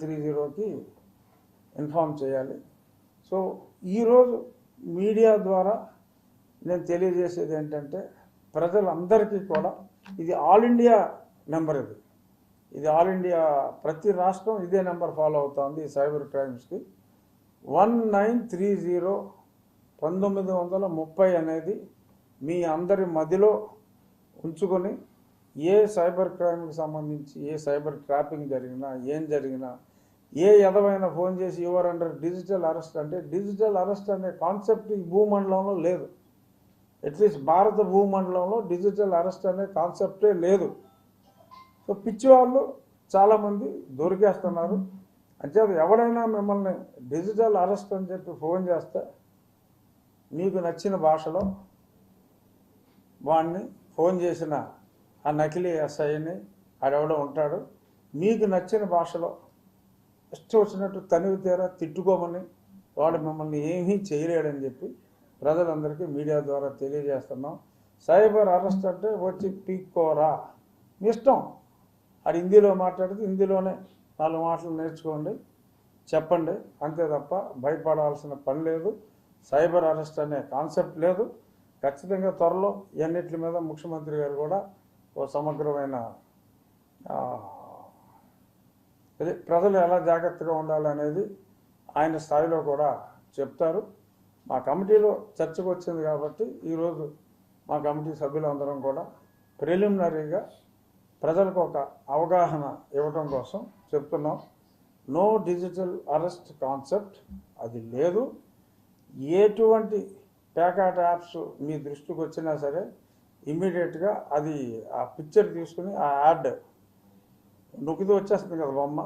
1930కి inform చేయాలి. So ఈరోజు media ద్వారా నేను తెలియజేసేది ఏంటంటే ప్రజలందరికీ కూడా ఇది ఆల్ ఇండియా నెంబర్, ఇది ఆల్ ఇండియా, ప్రతి రాష్ట్రం ఇదే నెంబర్ ఫాలో అవుతుంది ఈ సైబర్ క్రైమ్స్కి. 1930 1930 అనేది మీ అందరి మదిలో ఉంచుకొని ఏ సైబర్ క్రైమ్కి సంబంధించి ఏ సైబర్ ట్రాపింగ్ జరిగినా ఏం జరిగినా ఏ ఎదవైన ఫోన్ చేసి యువర్ అండర్ డిజిటల్ అరెస్ట్ అంటే, డిజిటల్ అరెస్ట్ అనే కాన్సెప్ట్ ఈ భూమండలంలో లేదు. అట్లీస్ట్ భారత భూమండలంలో డిజిటల్ అరెస్ట్ అనే కాన్సెప్టే లేదు. సో పిచ్చి వాళ్ళు చాలామంది దొరికేస్తున్నారు. అంచేత ఎవడైనా మిమ్మల్ని డిజిటల్ అరెస్ట్ అని చెప్పి ఫోన్ చేస్తే మీకు నచ్చిన భాషలో వాడిని, ఫోన్ చేసిన ఆ నకిలీ ఎస్ఐని ఆడెవడో ఉంటాడు, మీకు నచ్చిన భాషలో ఇష్టం వచ్చినట్టు తనివి తీరా తిట్టుకోమని వాడు మిమ్మల్ని ఏమీ చేయలేడని చెప్పి ప్రజలందరికీ మీడియా ద్వారా తెలియజేస్తున్నాం. సైబర్ అరెస్ట్ అంటే వచ్చి పీక్కోరా, మీ ఇష్టం. అది హిందీలో మాట్లాడితే హిందీలోనే 4 మాటలు నేర్చుకోండి, చెప్పండి, అంతే తప్ప భయపడాల్సిన పని లేదు. సైబర్ అరెస్ట్ అనే కాన్సెప్ట్ లేదు. ఖచ్చితంగా త్వరలో ఇవన్నిటి మీద ముఖ్యమంత్రి గారు కూడా ఓ సమగ్రమైన ప్రజలు ఎలా జాగ్రత్తగా ఉండాలనేది ఆయన స్థాయిలో కూడా చెప్తారు. మా కమిటీలో చర్చకు వచ్చింది కాబట్టి ఈరోజు మా కమిటీ సభ్యులందరం కూడా ప్రిలిమినరీగా ప్రజలకు ఒక అవగాహన ఇవ్వడం కోసం చెప్తున్నాం. నో డిజిటల్ అరెస్ట్ కాన్సెప్ట్ అది లేదు. ఎటువంటి ప్యాకెట్ యాప్స్ మీ దృష్టికి వచ్చినా సరే ఇమ్మీడియట్గా అది ఆ పిక్చర్ తీసుకుని ఆ యాడ్ నొక్కితే వచ్చేస్తుంది కదా బొమ్మ,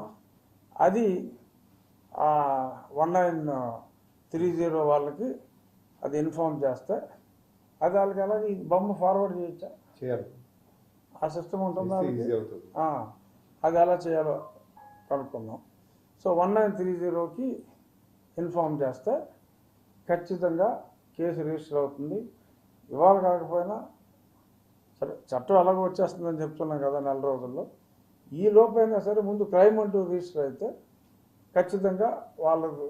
అది 1930 వాళ్ళకి అది ఇన్ఫార్మ్ చేస్తే అది వాళ్ళకి అలాగే ఈ బొమ్మ ఫార్వర్డ్ చేయొచ్చా, చేయాలి, ఆ సిస్టమ్ ఉంటుందా, అది ఎలా చేయాలో కనుక్కుందాం. సో 1930కి ఇన్ఫార్మ్ చేస్తే ఖచ్చితంగా కేసు రిజిస్టర్ అవుతుంది. ఇవాళ కాకపోయినా సరే, చట్టం ఎలాగో వచ్చేస్తుందని చెప్తున్నాం కదా 4 రోజుల్లో, ఈ లోపైనా సరే ముందు క్రైమ్ అంటూ రిజిస్టర్ అయితే ఖచ్చితంగా వాళ్ళకు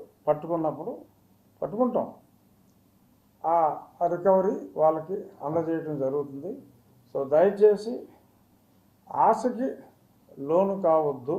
పట్టుకుంటాం, ఆ రికవరీ వాళ్ళకి అందజేయడం జరుగుతుంది. సో దయచేసి ఆశకి లోను కావద్దు.